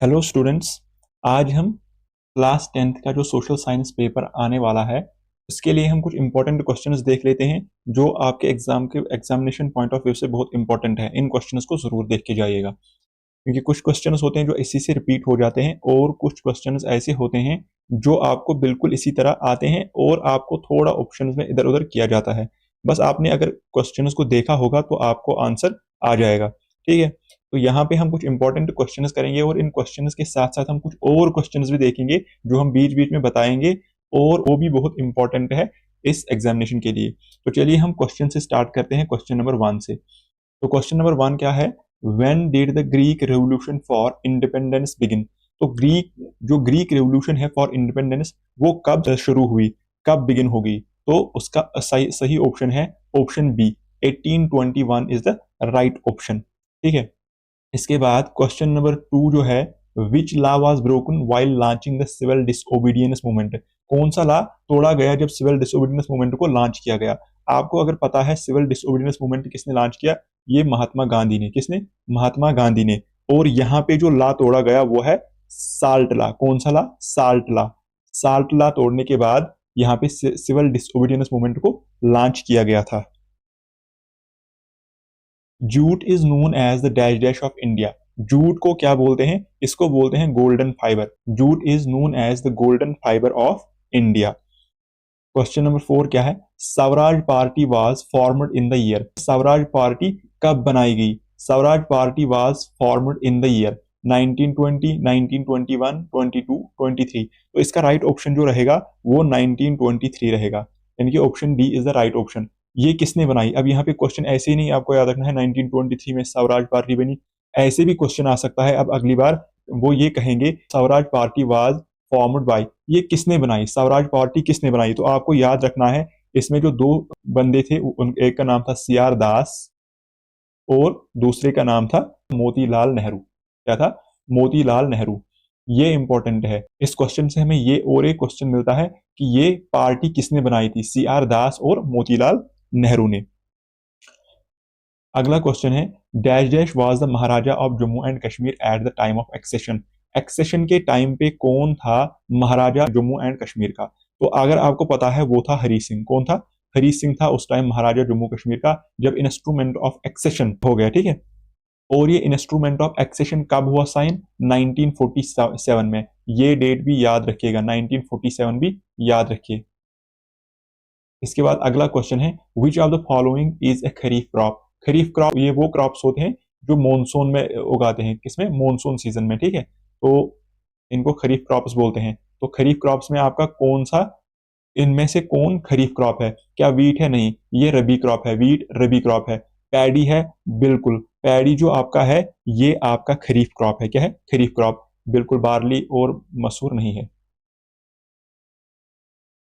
Hello students. आज हम class 10th का जो सोशल साइंस पेपर आने वाला है उसके लिए हम कुछ इंपॉर्टेंट क्वेश्चंस देख लेते हैं जो आपके एग्जामिनेशन पॉइंट ऑफ व्यू से बहुत इंपॉर्टेंट है। इन क्वेश्चंस को जरूर देख के जाइएगा क्योंकि कुछ क्वेश्चंस होते हैं जो इसी से रिपीट हो जाते हैं और कुछ क्वेश्चंस ऐसे होते हैं जो आपको बिल्कुल इसी तरह आते हैं और आपको थोड़ा ऑप्शंस में इधर उधर किया जाता है। बस आपने अगर क्वेश्चंस को देखा होगा तो आपको आंसर आ जाएगा। ठीक है, तो यहाँ पे हम कुछ इंपॉर्टेंट क्वेश्चंस करेंगे और इन क्वेश्चंस के साथ साथ हम कुछ और क्वेश्चंस भी देखेंगे जो हम बीच बीच में बताएंगे और वो भी बहुत इंपॉर्टेंट है इस एग्जामिनेशन के लिए। तो चलिए हम क्वेश्चन से स्टार्ट करते हैं, क्वेश्चन नंबर 1 से। तो क्वेश्चन नंबर 1 क्या है? When did the Greek revolution for independence begin? तो ग्रीक रेवोल्यूशन है फॉर इंडिपेंडेंस वो कब शुरू हुई, कब बिगिन होगी? तो उसका सही ऑप्शन है option B, 1821 is the right option. ठीक है, इसके बाद क्वेश्चन नंबर 2 जो है, which law was broken while launching the civil disobedience movement? कौन सा लॉ तोड़ा गया जब सिविल डिसओबीडियंस मूवमेंट को लॉन्च किया गया? आपको अगर पता है सिविल डिसओबीडियंस मूवमेंट किसने लॉन्च किया, ये महात्मा गांधी ने। किसने? महात्मा गांधी ने। और यहाँ पे जो लॉ तोड़ा गया वो है साल्ट लॉ। कौन सा law? Salt law. Salt law तोड़ने के बाद यहाँ पे सिविल डिसओबीडियंस मूवमेंट को लॉन्च किया गया था। Jute is known as the dash dash of India. Jute को क्या बोलते हैं? इसको बोलते हैं golden fibre. Jute is known as the golden fibre of India. Question number 4 क्या है? Swaraj party was formed in the year. Swaraj party कब बनाई गई? Swaraj party was formed in the year 1920, 1921, 22, 23। तो इसका राइट ऑप्शन जो रहेगा वो 1923 रहेगा, यानी कि option D is the right option. ये किसने बनाई? अब यहाँ पे क्वेश्चन ऐसे ही नहीं आपको याद रखना है 1923 में स्वराज पार्टी बनी, ऐसे भी क्वेश्चन आ सकता है। अब अगली बार वो ये कहेंगे Swaraj party was formed by, ये किसने बनाई, स्वराज पार्टी किसने बनाई? तो आपको याद रखना है इसमें जो दो बंदे थे, एक का नाम था सीआर दास और दूसरे का नाम था मोतीलाल नेहरू। क्या था? मोतीलाल नेहरू। ये इंपॉर्टेंट है। इस क्वेश्चन से हमें ये और एक क्वेश्चन मिलता है कि ये पार्टी किसने बनाई थी, सीआर दास और मोतीलाल नेहरू ने। अगला क्वेश्चन है, dash dash was the Maharaja of Jammu and Kashmir at the time of accession. Accession के टाइम पे कौन था महाराजा जम्मू एंड कश्मीर का? तो अगर आपको पता है वो था हरी सिंह। कौन था? हरी सिंह था उस टाइम महाराजा जम्मू कश्मीर का जब इंस्ट्रूमेंट ऑफ एक्सेशन हो गया। ठीक है, और ये इंस्ट्रूमेंट ऑफ एक्सेशन कब हुआ साइन? 1947 में। ये डेट भी याद रखिएगा, 1947 भी याद रखिए। इसके बाद अगला क्वेश्चन है, विच of the following is a kharif crop? Kharif crop ये वो क्रॉप्स होते हैं जो मॉनसून में उगाते हैं। किसमें? मॉनसून सीजन में। ठीक है, तो इनको खरीफ क्रॉप्स बोलते हैं। तो खरीफ क्रॉप्स में आपका कौन सा, इनमें से कौन खरीफ क्रॉप है? क्या वीट है? नहीं, ये रबी क्रॉप है। वीट रबी क्रॉप है। पैडी है? बिल्कुल, पैडी जो आपका है ये आपका खरीफ क्रॉप है। क्या है? खरीफ क्रॉप। बिल्कुल, बार्ली और मसूर नहीं है।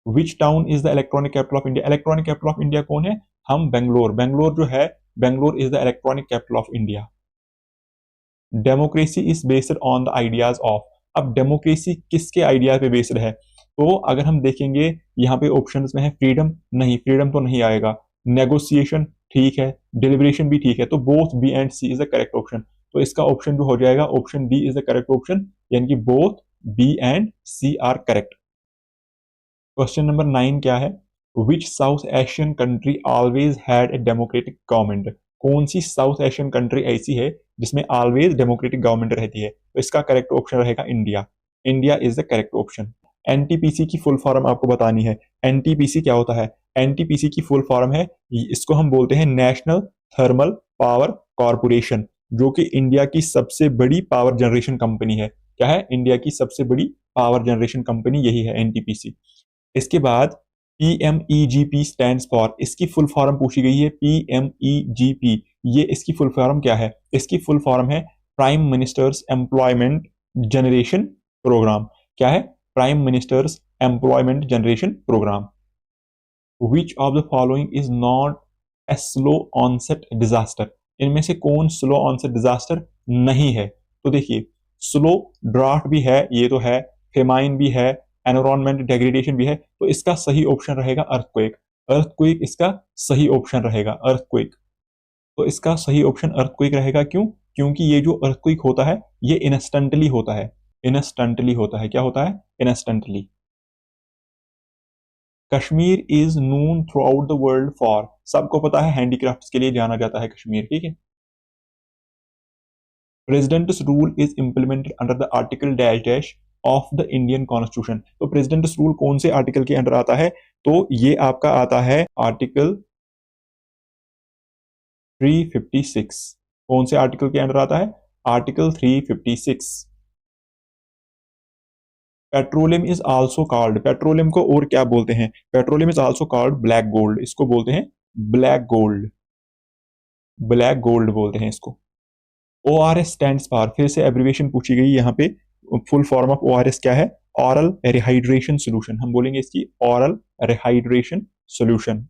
Which town is the electronic capital of India? Electronic capital of India कौन है? हम बेंगलोर। बेंगलोर जो है, Bangalore is the electronic capital of India. Democracy is based on the ideas of. अब डेमोक्रेसी किसके आइडिया पे बेस्ड है? तो अगर हम देखेंगे यहाँ पे ऑप्शंस में है फ्रीडम, नहीं फ्रीडम तो नहीं आएगा। नेगोशिएशन ठीक है, डिलिब्रेशन भी ठीक है, तो both B and C is the correct option. तो इसका ऑप्शन जो हो जाएगा option D is the correct option, यानी कि both B and C are correct. Question number 9 क्या है? Which South Asian country always had a democratic government? कौन सी साउथ एशियन कंट्री ऐसी है जिसमें ऑलवेज डेमोक्रेटिक गवर्नमेंट रहती है? तो इसका करेक्ट ऑप्शन रहेगा India. India is the correct option. NTPC की फुल फॉर्म आपको बतानी है। एनटीपीसी क्या होता है? एनटीपीसी की फुल फॉर्म है, इसको हम बोलते हैं नेशनल थर्मल पावर कॉरपोरेशन, जो कि इंडिया की सबसे बड़ी पावर जनरेशन कंपनी है। क्या है? इंडिया की सबसे बड़ी पावर जनरेशन कंपनी यही है, एनटीपीसी। इसके बाद PMEGP स्टैंड्स फॉर, इसकी फुल फॉर्म पूछी गई है। PMEGP, ये इसकी फुल फॉर्म क्या है? इसकी फुल फॉर्म है prime minister's employment generation programme. क्या है? Prime minister's employment generation programme. Which of the following is not a slow onset disaster? इनमें से कौन स्लो ऑनसेट डिजास्टर नहीं है? तो देखिए, स्लो ड्राफ्ट भी है, ये तो है, फेमाइन भी है, एनवायरमेंट डेग्रेडेशन भी है, तो इसका सही ऑप्शन रहेगा अर्थक्वेक। अर्थक्वेक इसका सही ऑप्शन रहेगा, अर्थक्वेक। तो इसका सही ऑप्शन अर्थक्वेक रहेगा। क्यों? क्योंकि ये जो अर्थक्वेक होता है ये इंस्टेंटली होता है, इंस्टेंटली होता है। क्या होता है? Instantly. Kashmir is known through out the world for, सबको पता है हैंडीक्राफ्ट्स के लिए जाना जाता है कश्मीर, ठीक है। Presidents rule is implemented under the article dash dash of the Indian constitution. तो प्रेसिडेंट्स रूल कौन से आर्टिकल के अंडर आता है? तो ये आपका आता है आर्टिकल 356। कौन से आर्टिकल के अंडर आता है? Article 356। Petroleum is also called, petroleum को और क्या बोलते हैं? Petroleum is also called black gold, इसको बोलते हैं ब्लैक गोल्ड, ब्लैक गोल्ड बोलते हैं इसको। O R S stand for, फिर से एब्रीविएशन पूछी गई यहाँ पे। Full form of O R S क्या है? ऑरल रिहाइड्रेशन सोल्यूशन, हम बोलेंगे इसकी oral rehydration solution.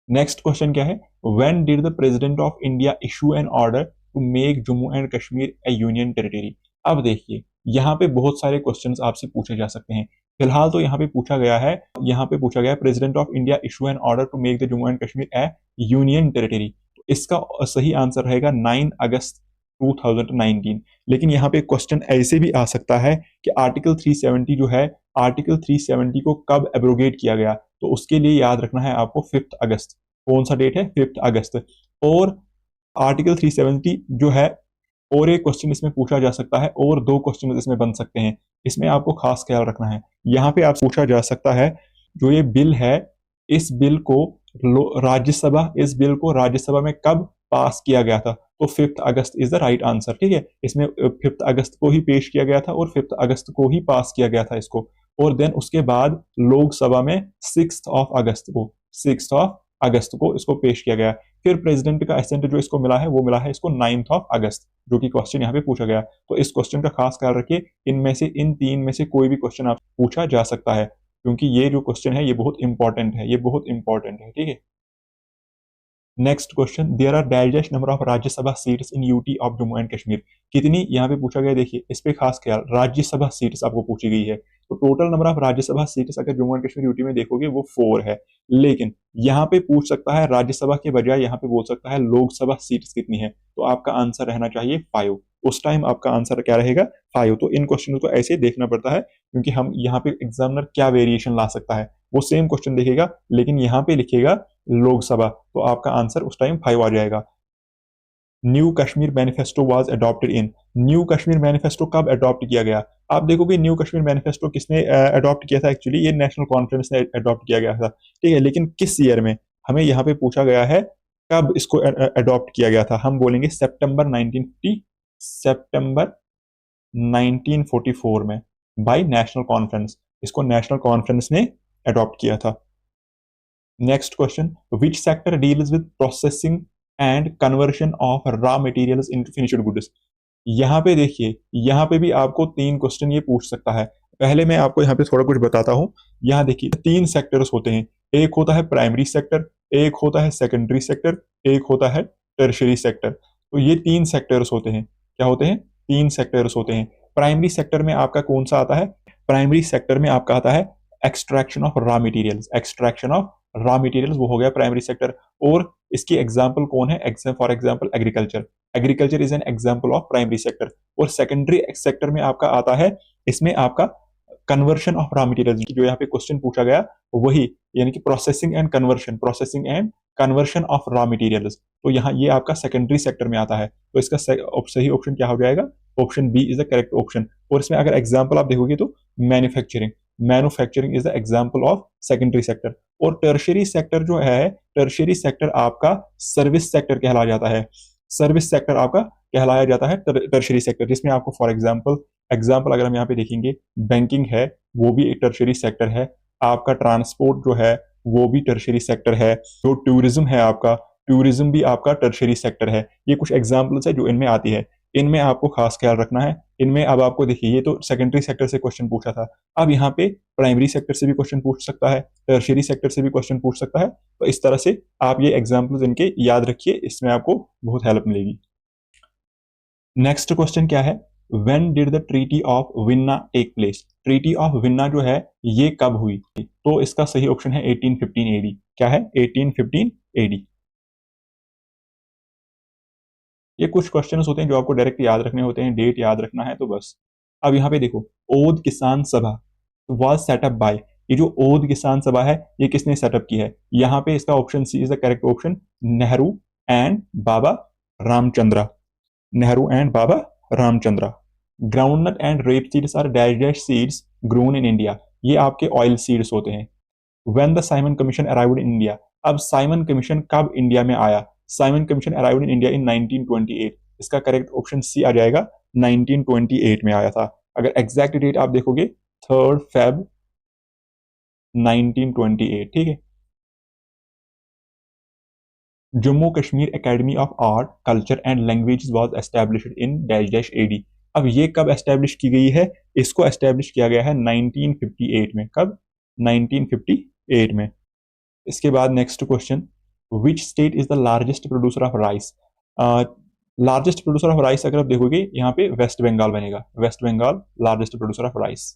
Next question क्या है? When did the president of India issue an order to make Jammu and Kashmir a union territory. अब देखिए यहाँ पे बहुत सारे क्वेश्चंस आपसे पूछे जा सकते हैं। फिलहाल तो यहाँ पे पूछा गया है, यहाँ पे पूछा गया है president of India issue an order to make the Jammu and Kashmir a union territory. तो इसका सही आंसर रहेगा 9 अगस्त 2019। लेकिन यहाँ पे क्वेश्चन ऐसे भी आ सकता है कि आर्टिकल 370 जो है, आर्टिकल 370 को कब एब्रोगेट किया गया? तो उसके लिए याद रखना है आपको 5 अगस्त। कौन सा डेट है? 5 अगस्त। और आर्टिकल 370 जो है, और एक क्वेश्चन इसमें पूछा जा सकता है, और 2 क्वेश्चन इसमें बन सकते हैं। इसमें आपको खास ख्याल रखना है। यहाँ पे आप पूछा जा सकता है जो ये बिल है, इस बिल को राज्यसभा, इस बिल को राज्यसभा में कब पास किया गया था? तो 5 अगस्त इज द राइट आंसर, ठीक है। इसमें 5 अगस्त को ही पेश किया गया था और 5 अगस्त को ही पास किया गया था इसको। और देन उसके बाद लोकसभा में 6 अगस्त को इसको पेश किया गया। फिर प्रेसिडेंट का एसेंट जो इसको मिला है वो मिला है इसको 9 अगस्त, जो कि क्वेश्चन यहाँ पे पूछा गया। तो इस क्वेश्चन का खास ख्याल रखिए, इनमें से इन 3 में से कोई भी क्वेश्चन आप पूछा जा सकता है, क्योंकि ये जो क्वेश्चन है ये बहुत इंपॉर्टेंट है, ये बहुत इंपॉर्टेंट है, ठीक है। Next question, there are dash number of Rajya Sabha seats in UT of Jammu and Kashmir. कितनी यहाँ पे पूछा गया? देखिए इस पे खास ख्याल, राज्यसभा सीट्स आपको पूछी गई है। तो total number of Rajya Sabha seats अगर जम्मू एंड कश्मीर यूटी में देखोगे वो 4 है। लेकिन यहाँ पे पूछ सकता है राज्यसभा के बजाय, यहाँ पे बोल सकता है लोकसभा सीट्स कितनी है। तो आपका आंसर रहना चाहिए 5। उस टाइम आपका आंसर क्या रहेगा? 5। तो इन क्वेश्चन को ऐसे देखना पड़ता है, क्योंकि हम यहाँ पे एग्जामिनर क्या वेरिएशन ला सकता है, वो सेम क्वेश्चन देखेगा लेकिन यहाँ पे लिखेगा लोकसभा, तो आपका आंसर उस टाइम 5 आ जाएगा। New Kashmir manifesto was adopted in, new Kashmir manifesto कब अडॉप्ट किया गया? आप देखोगे न्यू कश्मीर मैनिफेस्टो किसने अडॉप्ट किया था? एक्चुअली ये नेशनल कॉन्फ्रेंस ने अडॉप्ट किया गया था, ठीक है। लेकिन किस ईयर में? हमें यहाँ पे पूछा गया है कब इसको अडॉप्ट किया गया था। हम बोलेंगे सितंबर 1950, सितंबर 1944 में बाय नेशनल कॉन्फ्रेंस, इसको नेशनल कॉन्फ्रेंस ने अडॉप्ट किया था। Next question, which sector deals with processing and conversion of raw materials into finished goods. यहाँ पे देखिए, यहाँ पे भी आपको 3 क्वेश्चन ये पूछ सकता है। पहले मैं आपको यहाँ पे थोड़ा कुछ बताता हूँ। यहाँ देखिए 3 सेक्टर्स होते हैं, एक होता है प्राइमरी सेक्टर, एक होता है सेकेंडरी सेक्टर, एक होता है टर्शरी सेक्टर। तो ये 3 सेक्टर्स होते हैं। क्या होते हैं? 3 सेक्टर्स होते हैं। प्राइमरी सेक्टर में आपका कौन सा आता है? प्राइमरी सेक्टर में आपका आता है extraction of raw materials, extraction of raw materials, वो हो गया प्राइमरी सेक्टर। और इसकी एग्जांपल कौन है? For example agriculture, agriculture is an example of primary sector. और सेकेंडरी सेक्टर में आपका आता है, इसमें आपका कन्वर्शन ऑफ रॉ मटेरियल्स, जो यहाँ पे क्वेश्चन पूछा गया वही, यानी कि processing and conversion, processing and conversion of raw materials. तो यहाँ ये आपका सेकेंडरी सेक्टर में आता है। तो इसका सही ऑप्शन क्या हो जाएगा? Option B is the correct option. और इसमें अगर एग्जाम्पल आप देखोगे तो manufacturing, manufacturing is the example of secondary sector. और टर्शरी सेक्टर जो है, टर्शरी सेक्टर आपका सर्विस सेक्टर कहलाया जाता है, सर्विस सेक्टर आपका कहलाया जाता है टर्शरी सेक्टर, जिसमें आपको फॉर एग्जाम्पल अगर हम यहाँ पे देखेंगे, बैंकिंग है वो भी एक टर्शरी सेक्टर है, आपका ट्रांसपोर्ट जो है वो भी टर्शरी सेक्टर है, जो टूरिज्म है आपका, टूरिज्म भी आपका टर्शरी सेक्टर है। ये कुछ एग्जाम्पल्स है जो इनमें आती है, इनमें आपको खास ख्याल रखना है। इनमें अब आपको देखिए, ये तो सेकेंडरी सेक्टर से क्वेश्चन पूछा था, अब यहाँ पे प्राइमरी सेक्टर से भी क्वेश्चन पूछ सकता है, टर्शरी सेक्टर से भी क्वेश्चन पूछ सकता है। तो इस तरह से आप ये एग्जाम्पल्स इनके याद रखिए, इसमें आपको बहुत हेल्प मिलेगी। नेक्स्ट क्वेश्चन क्या है? When did the treaty of Vienna take place. Treaty of Vienna जो है ये कब हुई? तो इसका सही ऑप्शन है 1815 एडी। क्या है? 1815 एडी। ये कुछ क्वेश्चन होते हैं जो आपको डायरेक्ट याद रखने होते हैं, डेट याद रखना है तो बस। अब यहाँ पे देखो, ओद किसान सभा वाज सेटअप बाय, ये जो ओद किसान सभा है ये किसने सेटअप की है? यहाँ पे इसका option C is the correct option, Nehru and Baba Ramchandra. Nehru and Baba Ramchandra. Groundnut and rape seeds are dash dash seeds grown in India, ये आपके ऑयल सीड्स होते हैं। When the Simon commission arrived in India, अब साइमन कमीशन कब इंडिया में आया? Simon commission arrived in India in 1928, इसका correct option C आ जाएगा, 1928 में आया था। अगर एग्जैक्ट डेट आप देखोगे 3 Feb 1928, ठीक है। Jammu Kashmir academy of art culture and language was established in dash dash AD, अब ये कब एस्टैब्लिश की गई है? इसको एस्टैब्लिश किया गया है 1958 में। कब? 1958 में। इसके बाद next question, which state is the largest producer of rice? Largest producer of rice अगर आप देखोगे यहाँ पे वेस्ट बंगाल बनेगा, West Bengal largest producer of rice.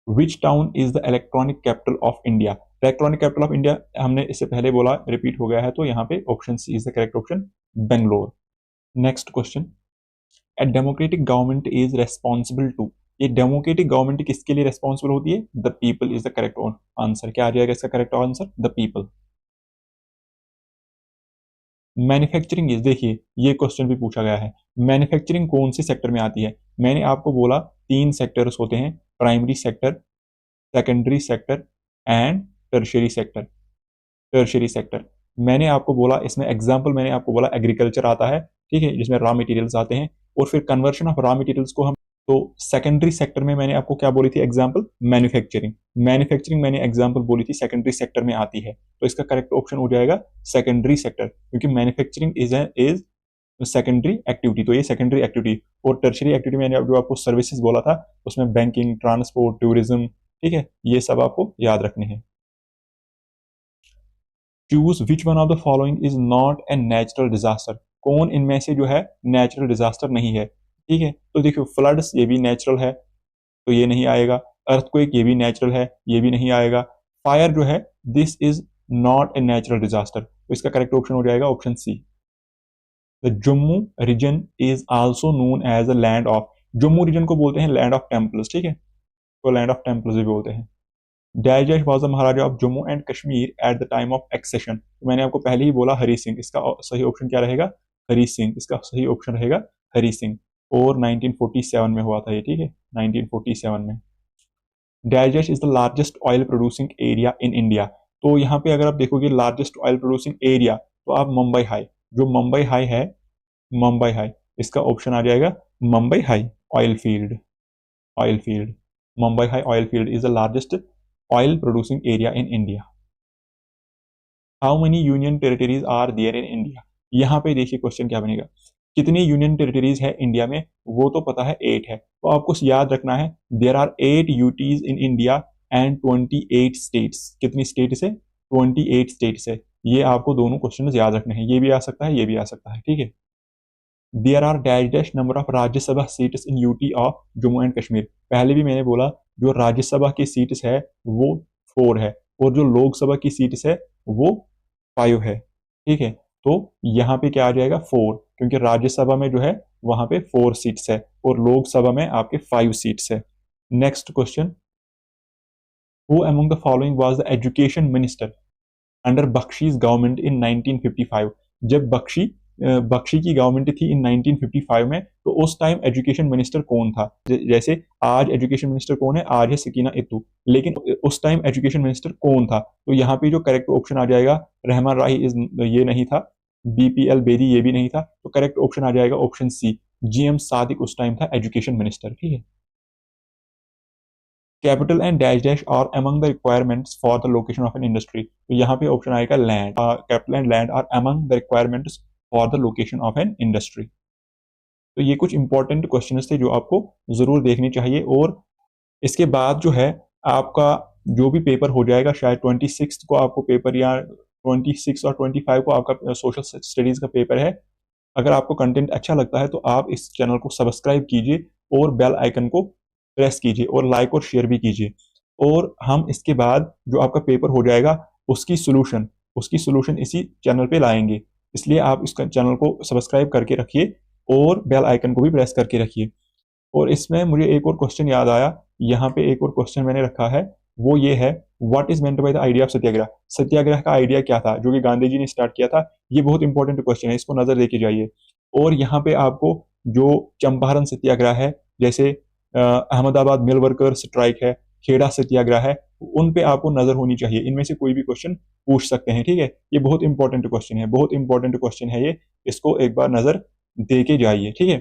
Which town is the electronic capital of India? Electronic capital of India हमने इससे पहले बोला, रिपीट हो गया है, तो यहाँ पे option C is the correct option, Bangalore. Next question, a democratic government is responsible to, ये डेमोक्रेटिक गवर्नमेंट किसके लिए रेस्पॉन्सिबल होती है? The people is the correct answer. क्या आ जाएगा इसका correct answer? The people. Manufacturing is, देखिए ये क्वेश्चन भी पूछा गया है, मैन्युफैक्चरिंग कौन से सेक्टर में आती है? मैंने आपको बोला 3 सेक्टर्स होते हैं, primary sector, secondary sector and tertiary sector. Tertiary sector मैंने आपको बोला, इसमें एग्जांपल मैंने आपको बोला एग्रीकल्चर आता है, ठीक है, जिसमें रॉ मटेरियल्स आते हैं और फिर कन्वर्शन ऑफ रॉ मटेरियल्स को हम, तो सेकेंडरी सेक्टर में मैंने आपको क्या बोली थी एग्जांपल? मैन्युफैक्चरिंग। मैन्युफैक्चरिंग मैंने एग्जांपल बोली थी सेकेंडरी सेक्टर में आती है, तो इसका करेक्ट ऑप्शन हो जाएगा सेकेंडरी सेक्टर, क्योंकि मैन्युफैक्चरिंग इज सेकेंडरी एक्टिविटी, तो ये सेकेंडरी एक्टिविटी। और टर्शियरी एक्टिविटी मैंने जो आपको सर्विसेज बोला था उसमें बैंकिंग, ट्रांसपोर्ट, टूरिज्म, ठीक है, ये सब आपको याद रखने हैं। Choose which one of the following is not a natural disaster, कौन इनमें से जो है नेचुरल डिजास्टर नहीं है? ठीक है, तो देखियो फ्लड्स ये भी नेचुरल है, तो ये नहीं आएगा। अर्थक्वेक ये भी नेचुरल है, ये भी नहीं आएगा। फायर जो है, this is not a natural disaster, तो इसका करेक्ट ऑप्शन हो जाएगा option C. The Jammu region is also known as a land of, Jammu region को बोलते हैं लैंड ऑफ टेम्पल्स, ठीक है, तो लैंड ऑफ टेम्पल्स भी बोलते हैं। Dash was the Maharaja of Jammu and Kashmir at the time of accession, तो मैंने आपको पहले ही बोला हरी सिंह, इसका सही ऑप्शन क्या रहेगा? हरी सिंह, इसका सही ऑप्शन रहेगा हरी सिंह, और 1947 में हुआ था ये, ठीक है, 1947 में। Dash is the largest oil producing area in India, तो यहाँ पे अगर आप देखोगे लार्जेस्ट ऑयल प्रोड्यूसिंग एरिया, तो आप मुंबई हाई, जो मुंबई हाई है, मुंबई हाई, इसका ऑप्शन आ जाएगा Mumbai High oil field. Oil field, Mumbai High oil field is the largest oil producing area in India. How many union territories are there in India, यहाँ पे देखिए क्वेश्चन क्या बनेगा, कितनी यूनियन टेरिटरीज है इंडिया में? वो तो पता है 8 है, तो आपको याद रखना है there are 8 UTs in India and 28 states, कितनी स्टेट से? 28 स्टेट से, ये आपको दोनों क्वेश्चन याद रखने हैं, ये भी आ सकता है, ये भी आ सकता है, ठीक है। There are dash dash number of Rajya Sabha seats in UT of Jammu and Kashmir, पहले भी मैंने बोला जो राज्यसभा की सीट्स है वो 4 है, और जो लोकसभा की सीट्स है वो 5 है, ठीक है, तो यहाँ पे क्या आ जाएगा 4, क्योंकि राज्यसभा में जो है वहां पे 4 सीट्स है और लोकसभा में आपके 5 सीट्स है। Next question, who among the following was the education minister under Bakshi's government in 1955, जब बख्शी की गवर्नमेंट थी इन 1955 में, तो उस टाइम एजुकेशन मिनिस्टर कौन था? जैसे आज एजुकेशन मिनिस्टर कौन है? आज है सकीना इत्तू, लेकिन उस टाइम एजुकेशन मिनिस्टर कौन था? तो यहाँ पे जो करेक्ट ऑप्शन आ जाएगा, रहमान राही इज, ये नहीं था, बीपीएल बेदी ये भी नहीं था, तो करेक्ट ऑप्शन आ जाएगा ऑप्शन सी, जीएम सादिक उस टाइम था एजुकेशन मिनिस्टर, ठीक है। Capital and dash dash are among the requirements for the location of an industry, तो यहाँ पे ऑप्शन आएगा land, capital and land are among the requirements for the location of an industry. तो ये कुछ important questions थे जो आपको जरूर देखने चाहिए, और इसके बाद जो है आपका जो भी पेपर हो जाएगा, शायद 26 को आपको पेपर, या 26 और 25 को आपका सोशल स्टडीज का पेपर है। अगर आपको कंटेंट अच्छा लगता है तो आप इस चैनल को सब्सक्राइब कीजिए और बेल आइकन को प्रेस कीजिए और लाइक और शेयर भी कीजिए, और हम इसके बाद जो आपका पेपर हो जाएगा उसकी सोल्यूशन इसी चैनल पे लाएंगे, इसलिए आप इस चैनल को सब्सक्राइब करके रखिए और बेल आइकन को भी प्रेस करके रखिए। और इसमें मुझे एक और क्वेश्चन याद आया, यहाँ पे एक और क्वेश्चन मैंने रखा है, वो ये है, what is meant by the idea of satyagraha. Satyagraha का आइडिया क्या था जो कि गांधी जी ने स्टार्ट किया था। ये बहुत इंपॉर्टेंट क्वेश्चन है, इसको नजर देके जाइए। और यहाँ पे आपको जो चंपारण सत्याग्रह है, जैसे अहमदाबाद मिल वर्कर स्ट्राइक है, खेड़ा सत्याग्रह है, उन पे आपको नजर होनी चाहिए। इनमें से कोई भी क्वेश्चन पूछ सकते हैं, ठीक है। ये बहुत इंपॉर्टेंट क्वेश्चन है, बहुत इंपॉर्टेंट क्वेश्चन है ये, इसको एक बार नजर दे के जाइए, ठीक है।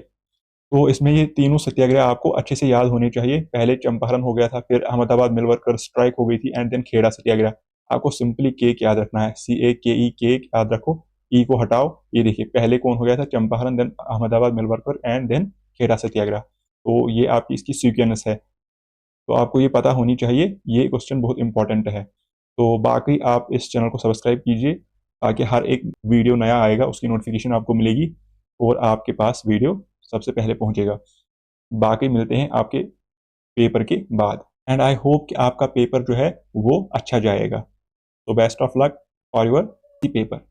तो इसमें ये तीनों सत्याग्रह आपको अच्छे से याद होने चाहिए। पहले चंपारण हो गया था, फिर अहमदाबाद मिल वर्कर स्ट्राइक हो गई थी, एंड देन खेड़ा सत्याग्रह। आपको सिंपली केक याद रखना है, CAKE, केक याद रखो, ई को हटाओ। ये देखिए पहले कौन हो गया था, Champaran, then Ahmedabad mill worker, and then Kheda satyagraha. तो ये आपकी इसकी सीक्वेंस है, तो आपको ये पता होनी चाहिए। ये क्वेश्चन बहुत इंपॉर्टेंट है। तो बाकी आप इस चैनल को सब्सक्राइब कीजिए, ताकि हर एक वीडियो नया आएगा उसकी नोटिफिकेशन आपको मिलेगी और आपके पास वीडियो सबसे पहले पहुंचेगा। बाकी मिलते हैं आपके पेपर के बाद, एंड आई होप कि आपका पेपर जो है वो अच्छा जाएगा। तो best of luck for your paper.